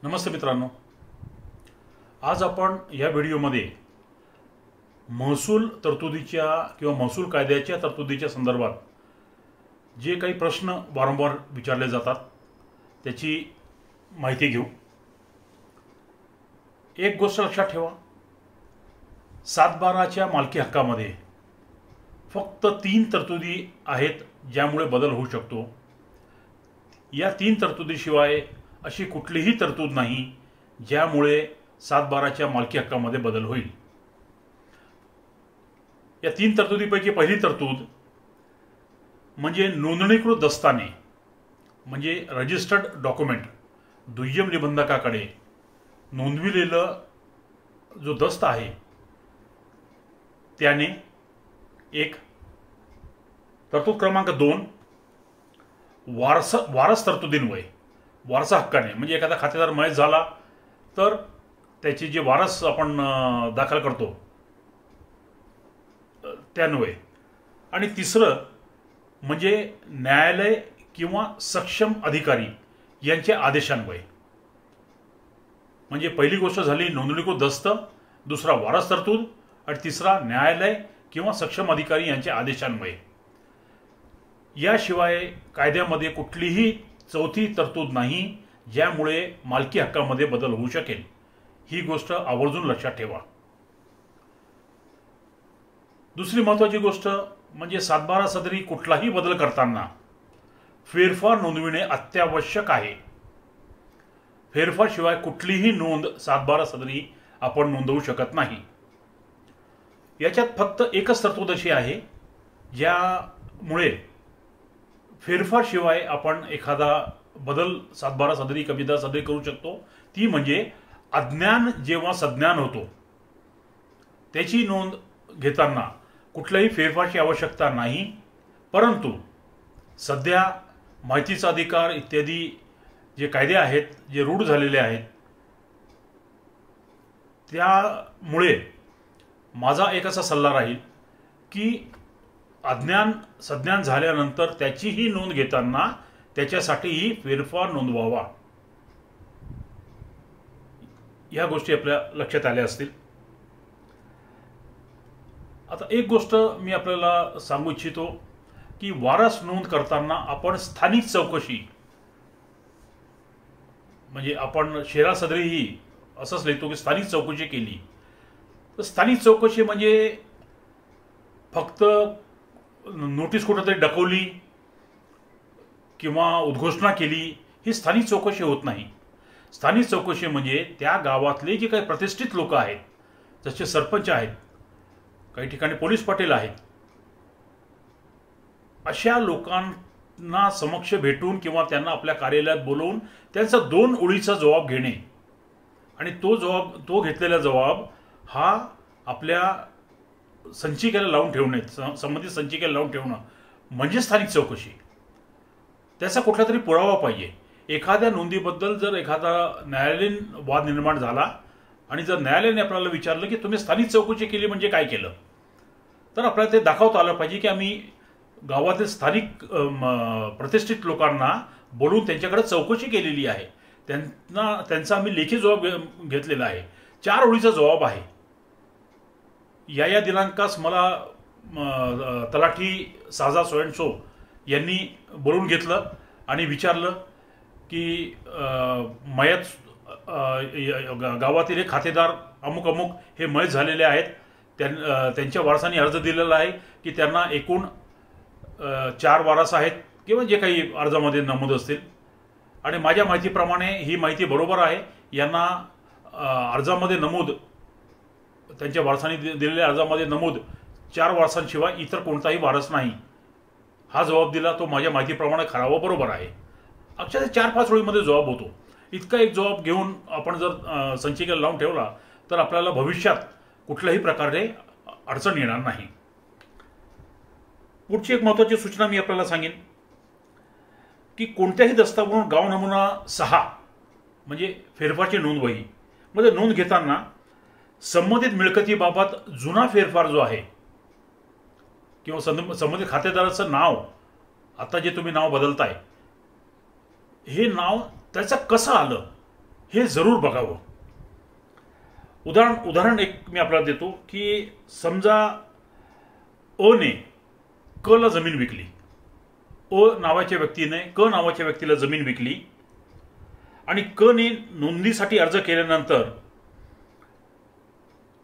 नमस्ते मित्रांनो, आज आपण या व्हिडिओमध्ये महसूल तरतुदीच्या किंवा महसूल कायद्याच्या तरतुदीच्या संदर्भात जे काही प्रश्न वारंवार विचारले जातात त्याची माहिती घेऊ। एक गोष्ट लक्षात ठेवा, 7/12च्या मालकी हक्कामध्ये फक्त 3 तरतुदी आहेत ज्यामुळे बदल होऊ शकतो। या 3 तरतुदीशिवाय अशी कुठलीही तरतूद नाही ज्यामुळे 7/12च्या मालकी हक्कामध्ये बदल होईल। या 3 तरतुदीपैकी पहिली तरतूद म्हणजे नोंदणीकृत दस्ताने म्हणजे रजिस्टर्ड डॉक्युमेंट, दुय्यम निबंधकाकडे नोंदविलेलं जो दस्त आहे त्याने। एक तरतूद क्रमांक 2 वारस तरतुदीन्वये, वारसा हक्काने म्हणजे एखादा खातेदार मयत झाला तर त्याचे जे वारस आपण दाखल करतो त्यान्वये। आणि तिसरं म्हणजे न्यायालय किंवा सक्षम अधिकारी यांच्या आदेशान्वये। म्हणजे पहिली गोष्ट झाली नोंदणीकृत दस्त, दुसरा वारस तरतूद आणि तिसरा न्यायालय किंवा सक्षम अधिकारी यांच्या आदेशान्वये। याशिवाय कायद्यामध्ये कुठलीही चौथी तरतूद नाही ज्यामुळे मालकी हक्कामध्ये बदल होऊ शकेल। ही गोष्ट आवर्जून लक्षात ठेवा। दुसरी महत्त्वाची गोष्ट म्हणजे 7/12 सदरी कुठलाही बदल करताना फेरफार नोंदविणे अत्यावश्यक आहे। फेरफारशिवाय कुठलीही नोंद 7/12 सदरी आपण नोंदवू शकत नाही। याच्यात फक्त एकच तरतूद अशी आहे ज्यामुळे फेरफारशिवाय आपण एखादा बदल 7/12 सदरी कबिता सदरी करू शकतो। ती म्हणजे अज्ञान जेव्हा सज्ञान होतो त्याची नोंद घेताना कुठल्याही फेरफारची आवश्यकता नाही, परंतु सध्या माहितीचा अधिकार इत्यादी जे कायदे आहेत जे रूढ झालेले आहेत त्यामुळे माझा एक असा सल्ला राहील की अज्ञान सज्ञान झाल्यानंतर त्याचीही नोंद घेताना त्याच्यासाठीही फेरफार नोंदवावा। या गोष्टी आपल्या लक्षात आल्या असतील। आता एक गोष्ट मी आपल्याला सांगू इच्छितो की वारस नोंद करताना आपण स्थानिक चौकशी म्हणजे आपण शेरासदरीही असंच लिहितो की स्थानिक चौकशी केली तर स्थानिक चौकशी म्हणजे फक्त नोटीस कुठेतरी डकवली किंवा उद्घोषणा केली ही स्थानिक चौकशी होत नाही। स्थानिक चौकशी म्हणजे त्या गावातले जे काही प्रतिष्ठित लोक आहेत, जसे सरपंच आहेत, काही ठिकाणी पोलीस पाटील आहेत, अशा लोकांना समक्ष भेटून किंवा त्यांना आपल्या कार्यालयात बोलवून त्यांचा 2 ओळीचा जबाब घेणे आणि तो घेतलेला जबाब हा आपल्या संचिकेला लावून ठेवणे, संबंधित संचिकेला लावून ठेवणं म्हणजे स्थानिक चौकशी। त्याचा कुठला तरी पुरावा पाहिजे। एखाद्या नोंदीबद्दल जर एखादा न्यायालयीन वाद निर्माण झाला आणि जर न्यायालयाने आपल्याला विचारलं की तुम्ही स्थानिक चौकशी केली म्हणजे काय केलं, तर आपल्याला ते दाखवता आलं पाहिजे की आम्ही गावातील स्थानिक प्रतिष्ठित लोकांना बोलून त्यांच्याकडे चौकशी केलेली आहे, त्यांचा आम्ही लेखी जबाब घेतलेला आहे, 4 ओळीचा जबाब आहे। या दिनांकास मला तलाठी साजा सोयणसो यांनी बोलून घेतलं आणि विचारलं की मयत गावातील एक खातेदार अमुक अमुक हे मयत झालेले आहेत, त्यांच्या वारसांनी अर्ज दिलेला आहे की त्यांना एकूण 4 वारस आहेत किंवा जे काही अर्जामध्ये नमूद असतील आणि माझ्या माहितीप्रमाणे ही माहिती बरोबर आहे। यांना अर्जामध्ये नमूद, त्यांच्या वारसांनी दिलेल्या अर्जामध्ये नमूद 4 वारसांशिवाय इतर कोणताही वारस नाही। हा जबाब दिला तो माझ्या माहितीप्रमाणे खरा व बरोबर आहे। अक्षरशः 4-5 ओळीमध्ये जबाब होतो। इतका एक जबाब घेऊन आपण जर संचिकेला लावून ठेवला तर आपल्याला भविष्यात कुठल्याही प्रकारे अडचण येणार नाही। पुढची एक महत्त्वाची सूचना मी आपल्याला सांगेन की कोणत्याही दस्तावेजावर गाव नमुना 6 म्हणजे फेरफारची नोंद वही मध्ये नोंद घेताना संबंधित मिळकतीबाबत जुना फेरफार जो आहे किंवा संबंधित खातेदाराचं नाव, आता जे तुम्ही नाव बदलताय हे नाव त्याचं कसं आलं हे जरूर बघावं. उदाहरण एक मी आपल्याला देतो की समजा अ ने क ला जमीन विकली. अ नावाच्या व्यक्तीने क नावाच्या व्यक्तीला जमीन विकली आणि क ने नोंदणीसाठी अर्ज केल्यानंतर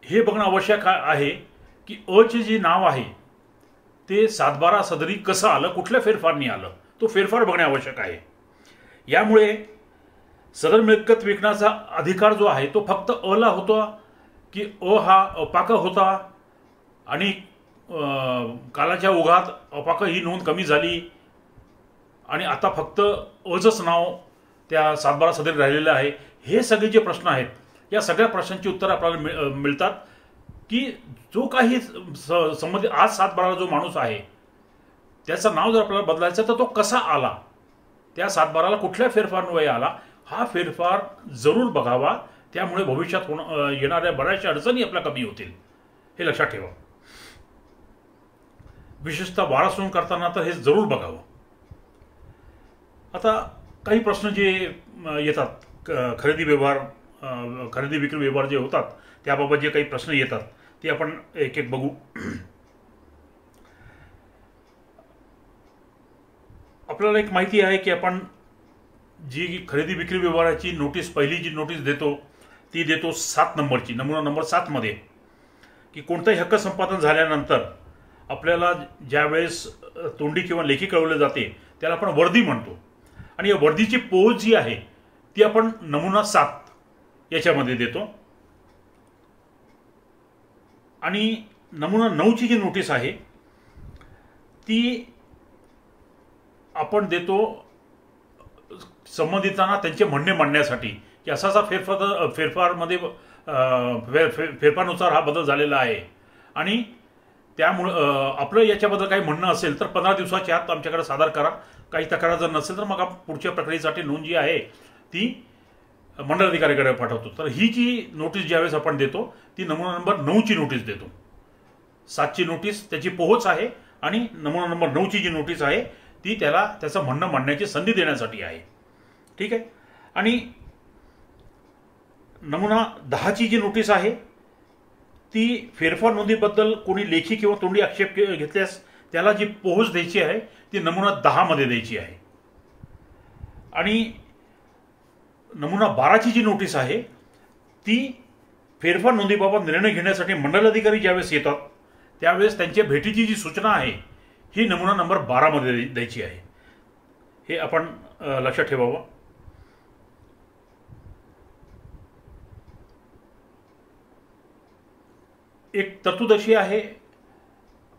हे बघणं आवश्यक आहे की अ चे जे नाव आहे ते 7/12 सदरी कसं आलं, कुठल्या फेरफारनी आलं, तो फेरफार बघणे आवश्यक आहे. यामुळे सदर मिळकत विकण्याचा अधिकार जो आहे तो फक्त अ ला होता की अ हा अपाक होता आणि कालाच्या ओघात अपाक ही नोंद कमी झाली आणि आता फक्त अजच नाव त्या 7/12 सदरी राहिलेलं आहे. हे सगळे जे प्रश्न आहेत या सगळ्या प्रश्नांची उत्तरं आपल्याला मिळतात की जो काही संबंधित आज 7/12 जो माणूस आहे त्याचं नाव जर आपल्याला बदलायचं तर तो कसा आला, त्या 7/12 कुठल्या फेरफारमुळे आला, हा फेरफार जरूर बघावा. त्यामुळे भविष्यात येणाऱ्या बऱ्याचशा अडचणी आपल्या कमी होतील, हे लक्षात ठेवा. विशेषतः वारस नोंद करताना तर हे जरूर बघावं. आता काही प्रश्न जे येतात खरेदी विक्री व्यवहार जे होतात त्याबाबत जे काही प्रश्न येतात ते आपण एक एक बघू. आपल्याला एक माहिती आहे की आपण जी खरेदी विक्री व्यवहाराची नोटीस, पहिली जी नोटीस देतो ती देतो 7 नंबरची, नमुना नंबर 7 मध्ये, की कोणताही हक्क संपादन झाल्यानंतर आपल्याला ज्यावेळेस तोंडी किंवा लेखी कळवले जाते त्याला आपण वर्दी म्हणतो आणि या वर्दीची पोच जी आहे ती आपण नमुना 7 याच्यामध्ये देतो. आणि नमुना 9 ची जी नोटीस आहे ती आपण देतो संबंधितांना त्यांचे म्हणणे मांडण्यासाठी की असा फेरफारमध्ये फेरफारनुसार हा बदल झालेला आहे आणि त्यामुळं आपलं याच्याबद्दल काही म्हणणं असेल तर 15 दिवसाच्या आत आमच्याकडे सादर करा. काही तक्रार जर नसेल तर मग आपण पुढच्या प्रक्रियेसाठी नोंद जी आहे ती मंडलाधिकाऱ्याकडे पाठवतो. तर ही जी नोटीस ज्यावेळेस आपण देतो ती नमुना नंबर 9 ची नोटीस देतो. 7 ची नोटीस त्याची पोहोच आहे आणि नमुना नंबर 9 ची जी नोटीस आहे ती त्याला त्याचं म्हणणं मांडण्याची संधी देण्यासाठी आहे. ठीक आहे. आणि नमुना 10 ची जी नोटीस आहे ती फेरफार नोंदीबद्दल कोणी लेखी किंवा तोंडी आक्षेप घेतल्यास त्याला जी पोहोच द्यायची आहे ती नमुना 10 मध्ये द्यायची आहे. आणि नमुना 12 ची जी नोटीस आहे ती फेरफार नोंदीबाबत निर्णय घेण्यासाठी मंडलाधिकारी ज्यावेळेस येतात त्यावेळेस त्यांच्या भेटीची जी सूचना आहे ही नमुना नंबर 12 मध्ये द्यायची आहे. हे आपण लक्षात ठेवावं. एक तरतूद अशी आहे,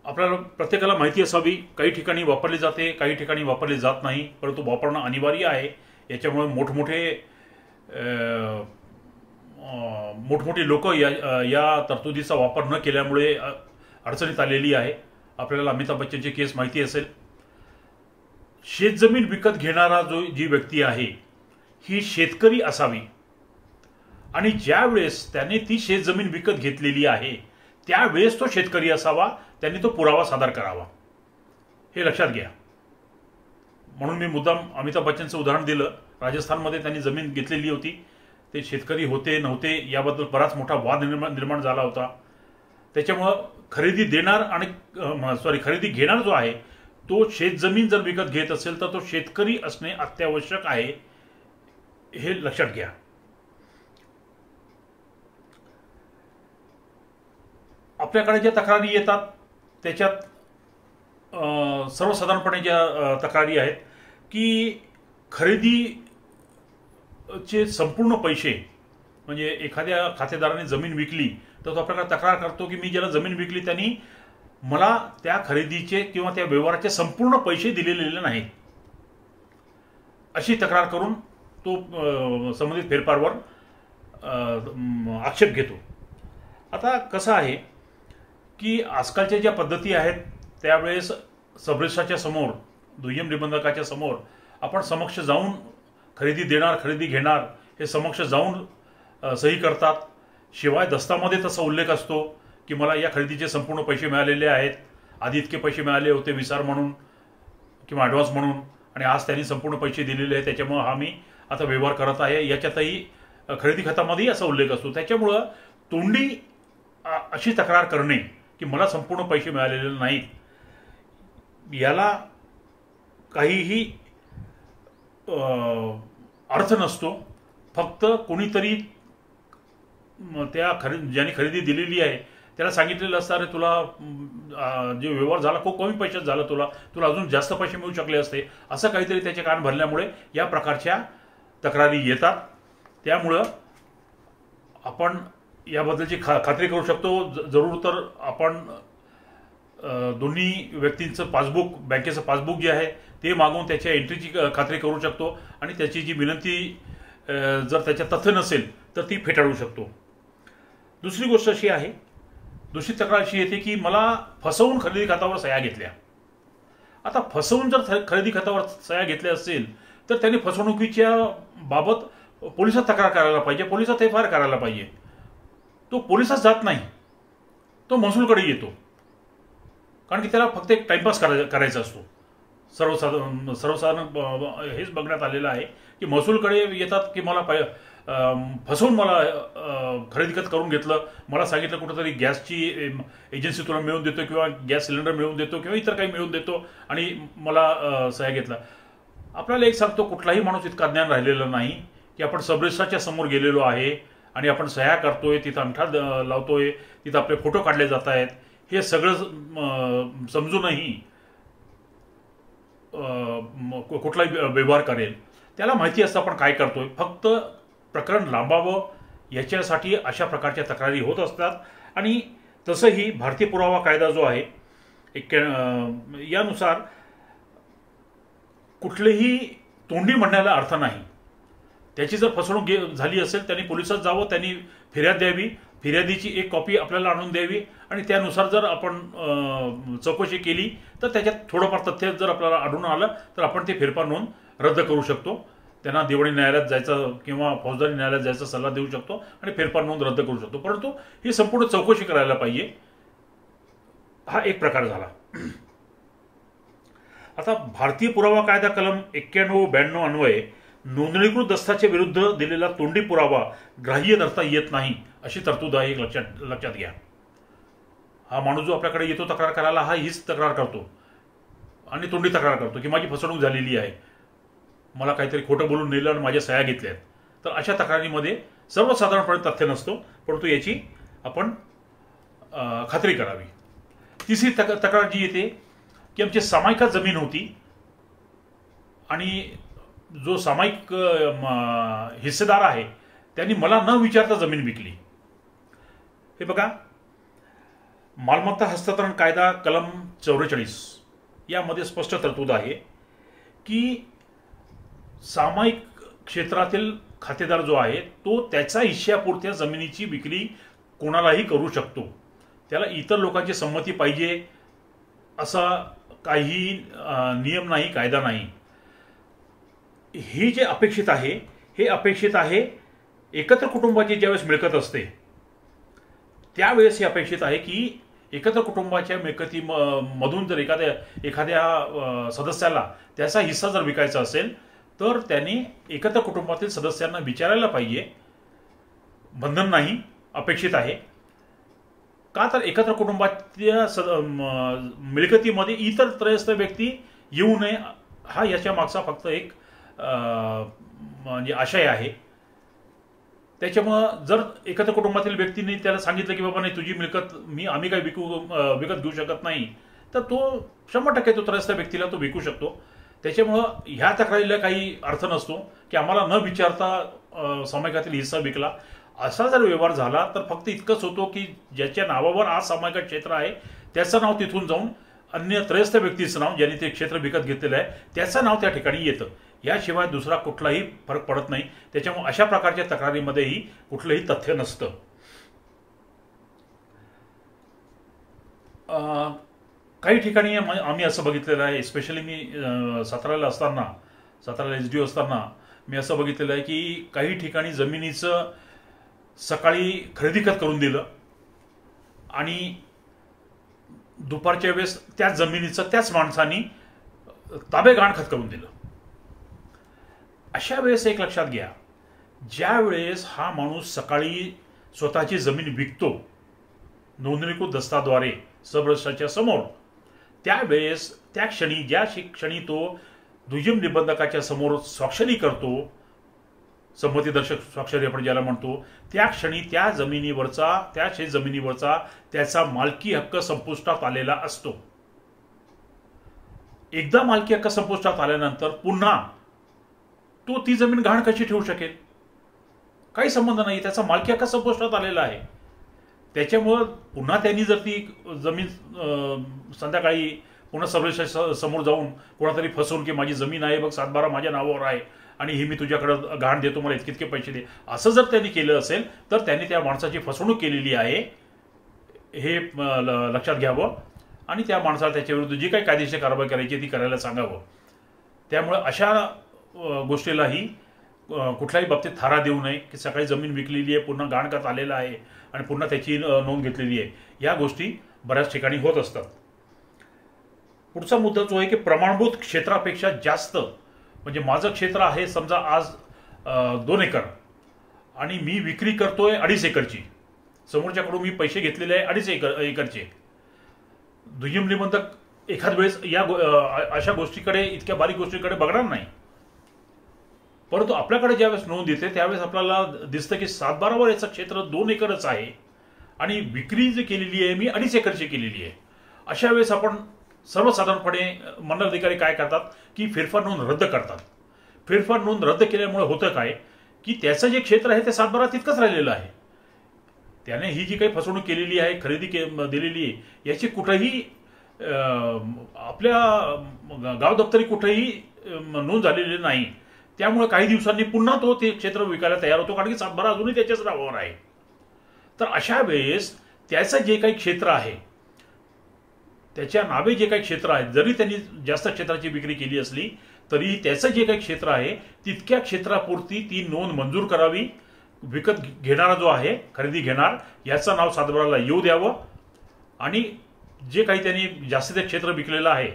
आपल्याला प्रत्येकाला माहिती असावी, काही ठिकाणी वापरली जाते, काही ठिकाणी वापरली जात नाही, परंतु वापरणं अनिवार्य आहे. याच्यामुळे मोठमोठी लोक या तरतुदीचा वापर न केल्यामुळे अडचणीत आलेली आहे. आपल्याला अमिताभ बच्चनची केस माहिती असेल. शेतजमीन विकत घेणारा जी व्यक्ती आहे ही शेतकरी असावी आणि ज्यावेळेस त्याने ती शेतजमीन विकत घेतलेली आहे त्यावेळेस तो शेतकरी असावा, त्यांनी तो पुरावा सादर करावा, हे लक्षात घ्या. म्हणून मी मुद्दाम अमिताभ बच्चनचं उदाहरण दिलं. राजस्थानमध्ये त्यांनी जमीन घेतलेली होती, ते शेतकरी होते नव्हते याबद्दल बराच मोठा वाद निर्माण झाला होता. त्याच्यामुळं खरेदी घेणार जो आहे तो शेतजमीन जर विकत घेत असेल तर तो शेतकरी असणे अत्यावश्यक आहे, हे लक्षात घ्या. आपल्याकडे ज्या तक्रारी येतात त्याच्यात सर्वसाधारणपणे ज्या तक्रारी आहेत की खरेदीचे संपूर्ण पैसे, म्हणजे एखाद्या खातेदाराने जमीन विकली तर तो आपल्याला तक्रार करतो की मी ज्याला जमीन विकली त्यांनी मला त्या खरेदीचे किंवा त्या व्यवहाराचे संपूर्ण पैसे दिलेले नाहीत, अशी तक्रार करून तो संबंधित फेरफारवर आक्षेप घेतो. आता कसं आहे की आजकालच्या ज्या पद्धती आहेत त्यावेळेस सबरेस्ट्रारच्या समोर, दुय्यम निबंधकाच्या समोर आपण समक्ष जाऊन खरेदी देणार खरेदी घेणार हे समक्ष जाऊन सही करतात. शिवाय दस्तामध्ये तसा उल्लेख असतो की मला या खरेदीचे संपूर्ण पैसे मिळालेले आहेत, आधी इतके पैसे मिळाले होते विसार म्हणून किंवा ॲडव्हान्स म्हणून आणि आज त्यांनी संपूर्ण पैसे दिलेले आहेत, त्याच्यामुळे हा मी आता व्यवहार करत आहे. याच्यातही खरेदी खतामध्येही असा उल्लेख असतो. त्याच्यामुळं तोंडी अशी तक्रार करणे की मला संपूर्ण पैसे मिळालेले नाहीत, याला काहीही अर्थ नसतो. फक्त कोणीतरी त्या ज्यांनी खरेदी दिलेली आहे त्याला सांगितलेलं असतं, अरे तुला जे व्यवहार झाला खूप कमी पैशात झाला, तुला अजून जास्त पैसे मिळू शकले असते, असं काहीतरी त्याचे कान भरल्यामुळे या प्रकारच्या तक्रारी येतात. त्यामुळं आपण याबद्दलची खात्री करू शकतो. जरूर तर आपण दोन्ही व्यक्तींचं पासबुक, बँकेचं पासबुक जे आहे ते मागवून त्याच्या एंट्रीची खात्री करू शकतो आणि त्याची जी विनंती जर त्याच्यात तथ्य नसेल तर ती फेटाळू शकतो. दुसरी गोष्ट अशी आहे, दुसरी तक्रार अशी येते की मला फसवून खरेदी खतावर सह्या घेतल्या. आता फसवून जर खरेदी खतावर सह्या घेतल्या असेल तर त्यांनी फसवणुकीच्या बाबत पोलिसात तक्रार करायला पाहिजे, पोलिसात एफआयआर करायला पाहिजे. तो पोलिसात जात नाही, तो महसूलकडे येतो, कारण की त्याला फक्त एक टाइमपास करायचा असतो. सर्वसाधारण हेच बघण्यात आलेलं आहे की महसूलकडे येतात की मला फसवून मला खरेदी खत करून घेतलं, मला सांगितलं कुठंतरी गॅसची एजन्सी तुला मिळवून देतो किंवा गॅस सिलेंडर मिळवून देतो किंवा इतर काही मिळवून देतो आणि मला सह्या घेतला. आपल्याला एक सांगतो, कुठलाही माणूस इतका ज्ञान राहिलेला नाही की आपण सबरेजिस्ट्रारच्या समोर गेलेलो आहे आणि आपण सह्या करतोय, तिथं अंगठा लावतोय, तिथं आपले फोटो काढले जात आहेत, हे सगळं समजूनही कुठलाही व्यवहार करेल. त्याला माहिती असतं आपण काय करतोय, फक्त प्रकरण लांबावं याच्यासाठी अशा प्रकारच्या तक्रारी होत असतात. आणि तसंही भारतीय पुरावा कायदा जो आहे यानुसार कुठलेही तोंडी म्हणण्याला अर्थ नाही. त्याची जर फसवणूक झाली असेल त्यांनी पोलिसात जावं, त्यांनी फिर्याद द्यावी, फिर्यादीची एक कॉपी आपल्याला आणून द्यावी आणि त्यानुसार जर आपण चौकशी केली तर त्याच्यात थोडंफार तथ्य जर आपल्याला आढळून आलं तर आपण ते फेरफार नोंद रद्द करू शकतो. त्यांना दिवाणी न्यायालयात जायचं किंवा फौजदारी न्यायालयात जायचा सल्ला देऊ शकतो आणि फेरफार नोंद रद्द करू शकतो. परंतु ही संपूर्ण चौकशी करायला पाहिजे, हा एक प्रकार झाला. आता भारतीय पुरावा कायदा कलम 91-92 अन्वये नोंदणीकृत दस्ताच्या विरुद्ध दिलेला तोंडी पुरावा ग्राह्य धरता येत नाही अशी तरतूद आहे. एक लक्षात घ्या. हा माणूस जो आपल्याकडे येतो तक्रार करायला, हा हीच तक्रार करतो आणि तोंडी तक्रार करतो की माझी फसवणूक झालेली आहे, मला काहीतरी खोटं बोलून नेलं आणि माझ्या सह्या घेतल्यात. तर अशा तक्रारीमध्ये सर्वसाधारणपणे तथ्य नसतो, परंतु याची आपण खात्री करावी. तिसरी तक्रार जी येते की आमची सामायिक जमीन होती आणि जो सामायिक हिस्सेदार आहे त्यांनी मला न विचारता जमीन विकली. हे बघा, मालमत्ता हस्तांतरण कायदा कलम 44 यामध्ये स्पष्ट तरतूद आहे की सामायिक क्षेत्रातील खातेदार जो आहे तो त्याच्या हिश्श्यापुरत्या जमिनीची विक्री कोणालाही करू शकतो. त्याला इतर लोकांची संमती पाहिजे असा काही नियम नाही, कायदा नाही. हे जे अपेक्षित आहे हे अपेक्षित आहे एकत्र कुटुंबाची ज्यावेळेस मिळकत असते त्यावेळेस हे अपेक्षित आहे की एकत्र कुटुंबाच्या मिळकतीमधून जर एखाद्या सदस्याला त्याचा हिस्सा जर विकायचा असेल तर त्यांनी एकत्र कुटुंबातील सदस्यांना विचारायला पाहिजे. बंधन नाही, अपेक्षित आहे. का तर एकत्र कुटुंबाच्या मिळकतीमध्ये इतर त्रयस्थ व्यक्ती येऊ नये हा याच्या मागचा फक्त एक म्हणजे आशय आहे. त्याच्यामुळं जर एकत्र कुटुंबातील व्यक्तीने त्याला सांगितलं की बाबा नाही तुझी मिळकत आम्ही काही विकत घेऊ शकत नाही, तर तो 100% तो त्रयस्थ व्यक्तीला तो विकू शकतो. त्याच्यामुळं ह्या तक्रारीला काही अर्थ नसतो की आम्हाला न विचारता सामायिकातील हिस्सा विकला. असा जर व्यवहार झाला तर फक्त इतकंच होतो की ज्याच्या नावावर आज सामायिक क्षेत्र आहे त्याचं नाव तिथून जाऊन अन्य त्रयस्थ व्यक्तीचं नाव ज्यांनी ते क्षेत्र विकत घेतलेलं आहे त्याचं नाव त्या ठिकाणी येतं. याशिवाय दुसरा कुठलाही फरक पडत नाही. त्याच्यामुळे अशा प्रकारच्या तक्रारीमध्येही कुठलंही तथ्य नसतं. काही ठिकाणी आम्ही असं बघितलेलं आहे, स्पेशली मी साताऱ्याला SDO असताना मी असं बघितलेलं आहे की काही ठिकाणी जमिनीचं सकाळी खरेदी खत करून दिलं आणि दुपारच्या वेळेस त्याच जमिनीचं त्याच माणसांनी ताबे गहाण खत करून दिलं. अशा वेळेस एक लक्षात घ्या, ज्या वेळेस हा माणूस सकाळी स्वतःची जमीन विकतो नोंदणीकृत दस्ताद्वारे सबरजिस्ट्रारच्या समोर, त्यावेळेस त्या क्षणी ज्या क्षणी तो दुय्यम निबंधकाच्या समोर स्वाक्षरी करतो, संमतीदर्शक स्वाक्षरी आपण ज्याला म्हणतो, त्या क्षणी त्या जमिनीवरचा त्या शेतजमिनीवरचा त्याचा मालकी हक्क संपुष्टात आलेला असतो. एकदा मालकी हक्क संपुष्टात आल्यानंतर पुन्हा तो ती जमीन गहाण कशी ठेवू शकेल? काही संबंध नाही, त्याचा मालकी हक्क संपुष्टात आलेला आहे. त्याच्यामुळं पुन्हा त्यांनी जर ती जमीन संध्याकाळी पुन्हा सर्वेच्या समोर जाऊन कोणातरी फसवून की माझी जमीन आहे बघ, 7/12 माझ्या नावावर आहे आणि ही मी तुझ्याकडे गहाण देतो, मला इतके पैसे दे, असं जर त्यांनी केलं असेल तर त्यांनी त्या माणसाची फसवणूक केलेली आहे हे लक्षात घ्यावं आणि त्या माणसाला त्याच्याविरुद्ध जी काही कायदेशीर कारवाई करायची ती करायला सांगावं. त्यामुळे अशा गोष्टीलाही कुठल्याही बाबतीत थारा देऊ नये की सकाळी जमीन विकलेली आहे, पुन्हा गहाण करत आलेला आहे आणि पुन्हा त्याची नोंद घेतलेली आहे. या गोष्टी बऱ्याच ठिकाणी होत असतात. पुढचा मुद्दा जो आहे की प्रमाणभूत क्षेत्रापेक्षा जास्त, म्हणजे माझं क्षेत्र आहे समजा आज 2 एकर आणि मी विक्री करतोय 2.5 एकरची, समोरच्याकडून मी पैसे घेतलेले आहे 2.5 एकरचे. दुय्यम निबंधक एखाद वेळेस या अशा गोष्टीकडे, इतक्या बारीक गोष्टीकडे बघणार नाही, परंतु आपल्याकडे ज्यावेळेस नोंद येते त्यावेळेस आपल्याला दिसतं की 7/12 याचं क्षेत्र 2 एकरच आहे आणि विक्री जी केलेली आहे मी 2.5 एकरची केलेली आहे. अशा वेळेस आपण सर्वसाधारणपणे मंडल अधिकारी काय करतात की फेरफार नोंद रद्द करतात. फेरफार नोंद रद्द केल्यामुळे होतं काय की त्याचं जे क्षेत्र आहे ते 7/12 तितकंच राहिलेलं आहे. त्याने ही जी काही फसवणूक केलेली आहे, खरेदी दिलेली आहे, याची कुठेही आपल्या गाव दप्तरी कुठेही नोंद झालेली नाही. त्यामुळे काही दिवसांनी पुन्हा तो ते क्षेत्र विकायला तयार होतो, कारण की 7/12 अजूनही त्याच्याच नावावर आहे. तर अशा वेळेस त्याचं जे काही क्षेत्र आहे, त्याच्या नावे जे काही क्षेत्र आहे, जरी त्यांनी जास्त क्षेत्राची विक्री केली असली तरी त्याचं जे काही क्षेत्र आहे तितक्या क्षेत्रापुरती ती नोंद मंजूर करावी. विकत घेणारा जो आहे, खरेदी घेणार, याचं नाव 7/12ला येऊ द्यावं आणि जे काही त्यांनी जास्तीचं क्षेत्र विकलेलं आहे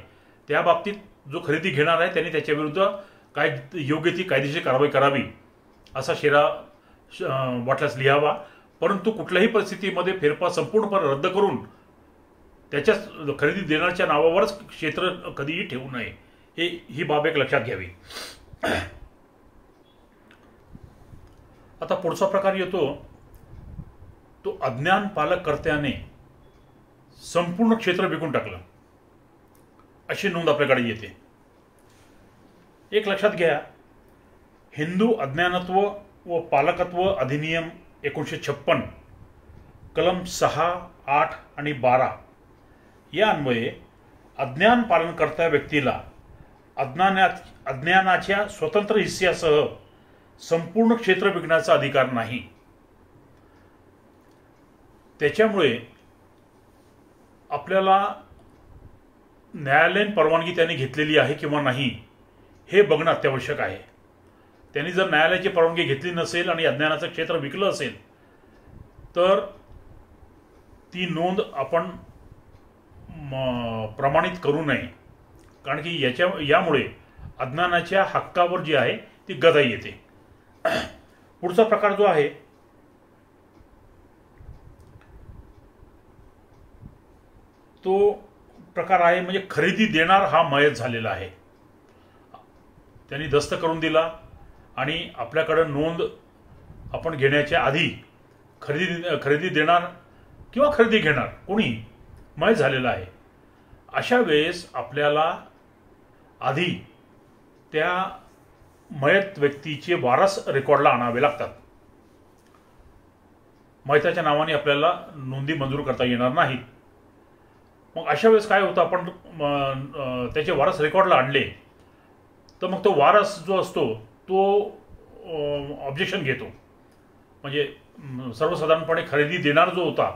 त्या बाबतीत जो खरेदी घेणार आहे त्यांनी त्याच्या विरुद्ध काय योग्य ती कायदेशीर कारवाई करावी असा शेरा वाटल्यास लिहावा. परंतु कुठल्याही परिस्थितीमध्ये फेरफार संपूर्णपणे रद्द करून त्याच्या खरेदी देण्याच्या नावावरच क्षेत्र कधीही ठेवू नये, ही बाब एक लक्षात घ्यावी. आता पुढचा प्रकार येतो तो अज्ञान पालककर्त्याने संपूर्ण क्षेत्र विकून टाकलं, अशी नोंद आपल्याकडे येते. एक लक्षात घ्या, हिंदू अज्ञानत्व व पालकत्व अधिनियम 1956 कलम 6, 8 आणि 12 या अन्वये अज्ञान पालनकर्त्या व्यक्तीला अज्ञानाच्या स्वतंत्र हिस्स्यासह संपूर्ण क्षेत्र विकण्याचा अधिकार नाही. त्याच्यामुळे आपल्याला न्यायालयीन परवानगी त्याने घेतलेली आहे किंवा नाही हे बघणं अत्यावश्यक आहे. त्यांनी जर न्यायालयाची परवानगी घेतली नसेल आणि अज्ञानाचं क्षेत्र विकलं असेल तर ती नोंद आपण प्रमाणित करू नये, कारण की यामुळे अज्ञानाच्या हक्कावर जी आहे ती गदाई येते. पुढचा प्रकार जो आहे तो प्रकार आहे म्हणजे खरेदी देणार हा मयत झालेला आहे. त्यांनी दस्त करून दिला आणि आपल्याकडे नोंद आपण घेण्याच्या आधी खरेदी देणार किंवा खरेदी घेणार कोणी मयत झालेला आहे. अशा वेळेस आपल्याला आधी त्या मयत व्यक्तीचे वारस रेकॉर्डला आणावे लागतात. मयताच्या नावाने आपल्याला नोंदी मंजूर करता येणार नाहीत. मग अशा वेळेस काय होतं, आपण त्याचे वारस रेकॉर्डला आणले तर मग तो वारस जो असतो तो ऑब्जेक्शन घेतो. म्हणजे सर्वसाधारणपणे खरेदी देणार जो होता,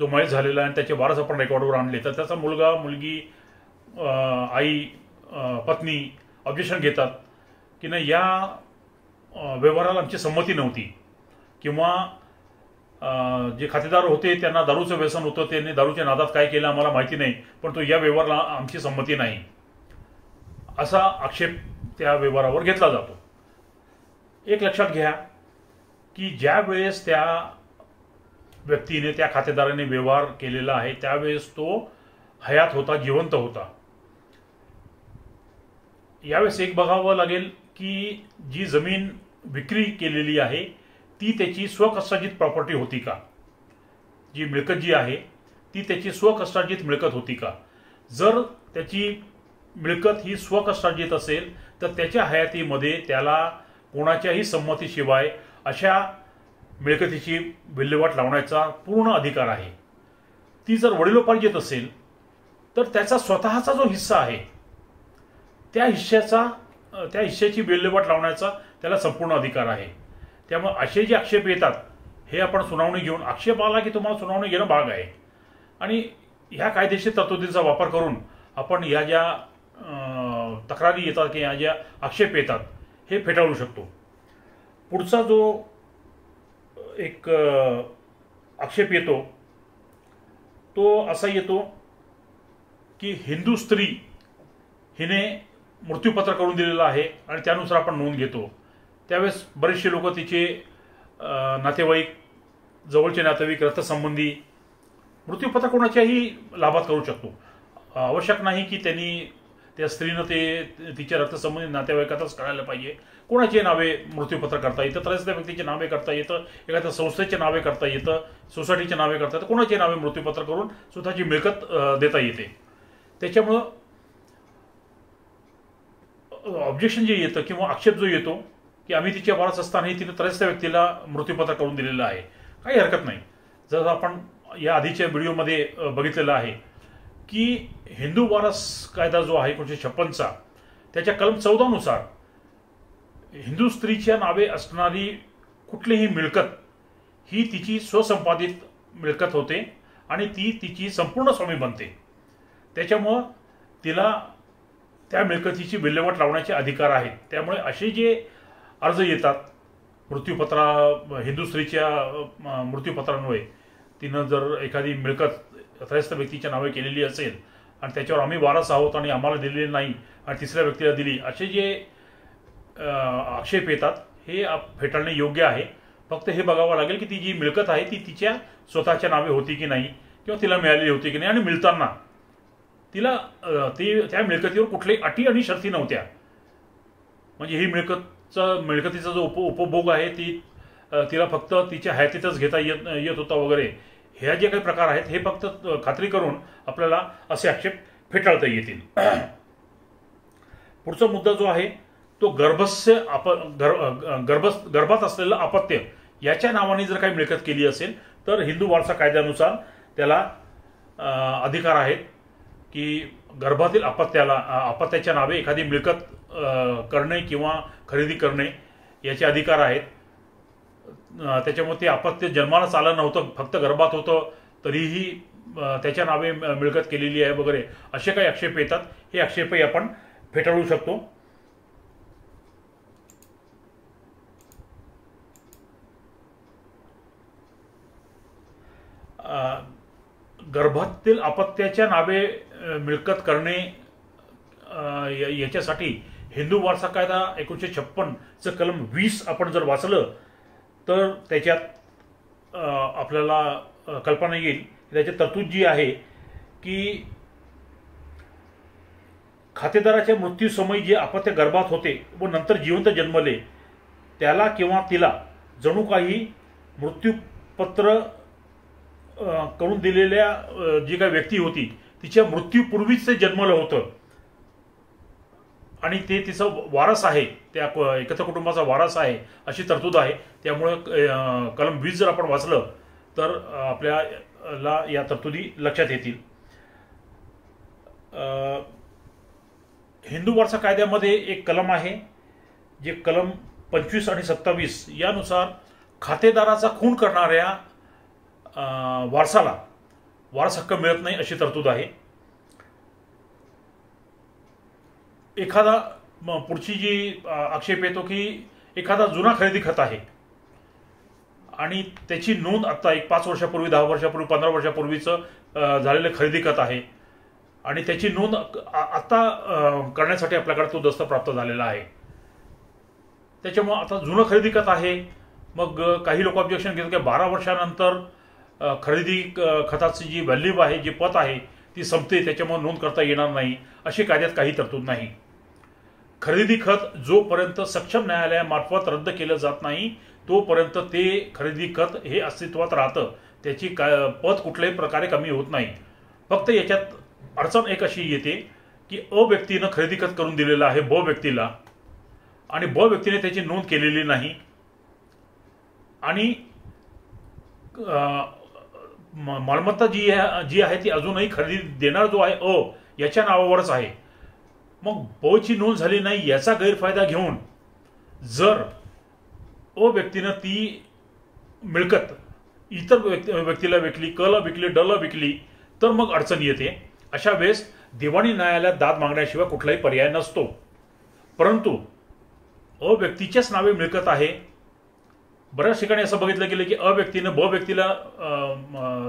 जो मयत झालेला आणि त्याचे वारस आपण रेकॉर्डवर आणले तर त्याचा मुलगा, मुलगी, आई, पत्नी ऑब्जेक्शन घेतात की नाही, या व्यवहाराला आमची संमती नव्हती, किंवा जे खातेदार होते त्यांना दारूचं व्यसन होतं, त्यांनी दारूच्या नादात काय केलं आम्हाला माहिती नाही, पण तो या व्यवहाराला आमची संमती नाही, असा आक्षेप त्या व्यवहारावर घेतला जातो. एक लक्षात घ्या, की ज्या वेळेस त्या व्यक्तीने त्या खातेदाराने व्यवहार केलेला आहे त्यावेळेस तो हयात होता, जिवंत होता. यावेळेस एक बघावं लागेल की जी जमीन विक्री केलेली आहे ती त्याची स्वकष्टार्जित प्रॉपर्टी होती का, जी मिळकत जी आहे ती त्याची स्वकष्टार्जित मिळकत होती का. जर त्याची मिळकत ही स्वकष्टार्जित असेल तर त्याच्या हयातीमध्ये त्याला कोणाच्याही संमतीशिवाय अशा मिळकतीची विल्हेवाट लावण्याचा पूर्ण अधिकार आहे. ती जर वडिलोपार्जित असेल तर त्याचा स्वतःचा जो हिस्सा आहे त्या हिश्श्याची विल्हेवाट लावण्याचा त्याला संपूर्ण अधिकार आहे. त्यामुळे असे जे आक्षेप येतात हे आपण सुनावणी घेऊन, आक्षेप आला की तुम्हाला सुनावणी घेणं भाग आहे आणि ह्या कायदेशीर तरतुदींचा वापर करून आपण या ज्या तक्रारी येतात की या ज्या आक्षेप येतात हे फेटाळू शकतो. पुढचा जो एक आक्षेप येतो तो असा येतो की हिंदू स्त्री हिने मृत्यूपत्र करून दिलेलं आहे आणि त्यानुसार आपण नोंद घेतो. त्यावेळेस बरेचसे लोक तिचे नातेवाईक, जवळचे नातेवाईक, रक्तसंबंधी मृत्यूपत्र कोणाच्याही लाभात करू शकतो. आवश्यक नाही की त्यांनी त्या स्त्रीनं ते तिच्या रक्तसंबंधी नातेवाईकातच करायला पाहिजे. कोणाचे नावे मृत्यूपत्र करता येतं, त्रयस्थ व्यक्तीचे नावे करता येतं, एखाद्या संस्थेचे नावे करता येतं, सोसायटीचे नावे करता येतं, कोणाचे नावे मृत्यूपत्र करून स्वतःची मिळकत देता येते. त्याच्यामुळं ऑब्जेक्शन जे येतं किंवा आक्षेप जो येतो की आम्ही तिच्या वारस असतानाही तिने त्रयस्थ व्यक्तीला मृत्यूपत्र करून दिलेलं आहे, काही हरकत नाही. जर आपण या आधीच्या व्हिडिओमध्ये बघितलेलं आहे की हिंदू वारस कायदा जो आहे 1956चा त्याच्या कलम 14 नुसार हिंदू स्त्रीच्या नावे असणारी कुठलीही मिळकत ही तिची स्वसंपादित मिळकत होते आणि ती तिची संपूर्ण स्वामी बनते. त्याच्यामुळं तिला त्या मिळकतीची विल्हेवाट लावण्याचे अधिकार आहेत. त्यामुळे असे जे अर्ज येतात हिंदू स्त्रीच्या मृत्यूपत्रान्वये तिनं जर एखादी मिळकत त्रयस्थ व्यक्तीच्या नावे केलेली असेल आणि त्याच्यावर आम्ही वारस आहोत आणि आम्हाला दिलेली नाही आणि तिसऱ्या व्यक्तीला दिली, असे जे आक्षेप येतात हे फेटाळणे योग्य आहे. फक्त हे बघावं लागेल की ती जी मिळकत आहे ती तिच्या स्वतःच्या नावे होती की नाही किंवा तिला मिळालेली होती की नाही आणि मिळताना तिला त्या मिळकतीवर कुठल्याही अटी आणि शर्ती नव्हत्या. म्हणजे ही मिळकतीचा जो उपभोग आहे तिला फक्त तिच्या हयातीतच घेता येत होता वगैरे, ह्या जे काही प्रकार आहेत हे फक्त खात्री करून आपल्याला असे आक्षेप फेटाळता येतील. पुढचा मुद्दा जो आहे तो गर्भात असलेलं अपत्य याच्या नावाने जर काही मिळकत केली असेल तर हिंदू वारसा कायद्यानुसार त्याला अधिकार आहेत की गर्भातील अपत्याच्या नावे एखादी मिळकत करणे किंवा खरेदी करणे याचे अधिकार आहेत. त्याच्यामुळे ते अपत्य जन्मालाच आलं नव्हतं, फक्त गर्भात होतं तरीही त्याच्या नावे मिळकत केलेली आहे वगैरे, असे काही आक्षेप येतात. हे आक्षेपही आपण फेटाळू शकतो. गर्भातील अपत्याच्या नावे मिळकत करणे याच्यासाठी हिंदू वारसा कायदा 1956चं कलम 20 आपण जर वाचलं तर त्याच्यात आपल्याला कल्पना येईल. त्याची तरतूद जी आहे की खातेदाराच्या मृत्यूसमयी जे अपत्य गर्भात होते व नंतर जिवंत जन्मले त्याला किंवा तिला जणू काही मृत्यूपत्र करून दिलेल्या जी काही व्यक्ती होती तिच्या मृत्यूपूर्वीच ते जन्मलं होतं आणि ते तिचा वारस आहे, त्या एकत्र कुटुंबाचा वारस आहे अशी तरतूद आहे. त्यामुळे कलम 20 जर आपण वाचलं तर आपल्याला या तरतुदी लक्षात येतील. हिंदू वारसा कायद्यामध्ये एक कलम आहे जे कलम 25 आणि 27 यानुसार खातेदाराचा खून करणाऱ्या वारसाला वारस हक्क मिळत नाही अशी तरतूद आहे. एखादा पुढची जी आक्षेप येतो की एखादा जुना खरेदी खत आहे आणि त्याची नोंद आता 5 वर्षापूर्वी, 10 वर्षापूर्वी, 15 वर्षापूर्वीचं झालेलं खरेदी खत आहे आणि त्याची नोंद आता करण्यासाठी आपल्याकडे तो दस्त प्राप्त झालेला आहे. त्याच्यामुळे आता जुनं खरेदी खत आहे मग काही लोक ऑब्जेक्शन घेतात की 12 वर्षानंतर खरेदी खताची जी व्हॅल्यू आहे, जी पत आहे ती संपते, त्याच्यामुळे नोंद करता येणार नाही, अशी कायद्यात काही तरतूद नाही. खरेदी खत जोपर्यंत सक्षम न्यायालयामार्फत रद्द केलं जात नाही तोपर्यंत ते खरेदी खत हे अस्तित्वात राहतं, त्याची पत कुठल्याही प्रकारे कमी होत नाही. फक्त याच्यात अडचण एक अशी येते की अ व्यक्तीनं खरेदी खत करून दिलेलं आहे ब व्यक्तीला, आणि ब व्यक्तीने त्याची नोंद केलेली नाही, आणि मालमत्ता जी आहे ती अजूनही खरेदी देणार जो आहे अ याच्या नावावरच आहे. मग ब ची नोंद झाली नाही याचा गैरफायदा घेऊन जर अ व्यक्तीनं ती मिळकत इतर व्यक्तीला विकली, क ला विकली, ड ला विकली, तर मग अडचण येते. अशा वेळेस दिवाणी न्यायालयात दाद मागण्याशिवाय कुठलाही पर्याय नसतो. परंतु अ व्यक्तीच्याच नावे मिळकत आहे. बऱ्याच ठिकाणी असं बघितलं गेलं की अ व्यक्तीनं ब व्यक्तीला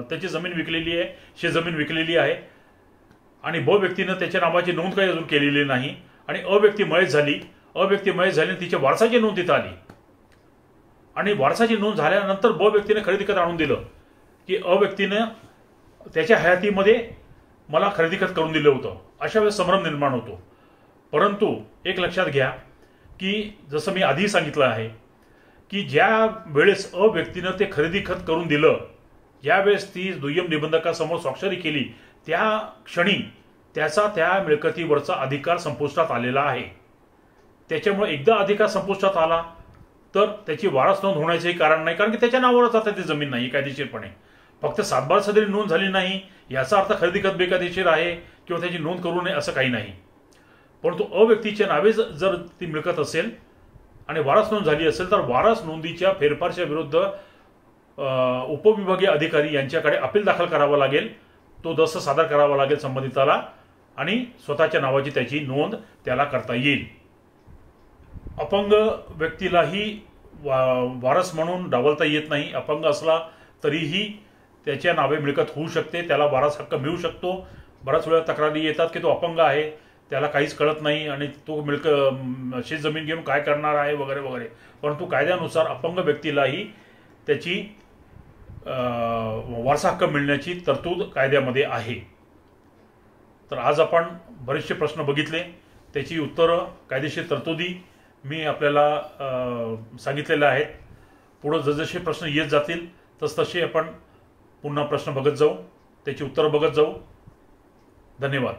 त्याची जमीन विकलेली आहे, शेतजमीन विकलेली आहे, आणि ब व्यक्तीनं त्याच्या नावाची नोंद काही अजून केलेली नाही, आणि अ व्यक्ती मयत झाली. अ व्यक्ती मयत झाली, तिच्या वारसाची नोंद तिथं आली, आणि वारसाची नोंद झाल्यानंतर ब व्यक्तीने खरेदी खत आणून दिलं की अ व्यक्तीनं त्याच्या हयातीमध्ये मला खरेदी खत करून दिलं होतं. अशा वेळेस संभ्रम निर्माण होतो. परंतु एक लक्षात घ्या की जसं मी आधी सांगितलं आहे की ज्या वेळेस अ व्यक्तीनं ते खरेदी खत करून दिलं, ज्यावेळेस ती दुय्यम निबंधकासमोर स्वाक्षरी केली, त्या क्षणी त्याचा त्या मिळकतीवरचा अधिकार संपुष्टात आलेला आहे. त्याच्यामुळे एकदा अधिकार संपुष्टात आला तर त्याची वारस नोंद होण्याचेही कारण नाही, कारण की त्याच्या नावावरच आता ती जमीन नाही कायदेशीरपणे. फक्त सातबार सदरी नोंद झाली नाही याचा अर्थ खरेदी खत बेकायदेशीर आहे किंवा त्याची नोंद करू नये असं काही नाही. परंतु अ व्यक्तीच्या नावे जर ती मिळकत असेल आणि वारस नोंद झाली असेल तर वारस नोंदीच्या फेरफारच्या विरुद्ध उपविभागीय अधिकारी यांच्याकडे अपील दाखल करावं लागेल. तो दस्त सादर करावा लागेल संबंधिताला, आणि स्वतःच्या नावाची त्याची नोंद त्याला करता येईल. अपंग व्यक्तीलाही वारस म्हणून डावलता येत नाही. अपंग असला तरीही त्याच्या नावे मिळकत होऊ शकते, त्याला वारस हक्क मिळू शकतो. बऱ्याच वेळा तक्रारी येतात की तो अपंग आहे, त्याला काहीच कळत नाही आणि तो शेत जमीन घेऊन काय करणार आहे वगैरे वगैरे. परंतु कायद्यानुसार अपंग व्यक्तीलाही त्याची वारसा हक्क मिळण्याची तरतूद कायद्यामध्ये आहे. तर आज आपण बरेचसे प्रश्न बघितले, त्याची उत्तरं, कायदेशीर तरतुदी मी आपल्याला सांगितलेल्या आहेत. पुढे जसजसे प्रश्न येत जातील तसतसे आपण पुन्हा प्रश्न बघत जाऊ, त्याची उत्तरं बघत जाऊ. धन्यवाद.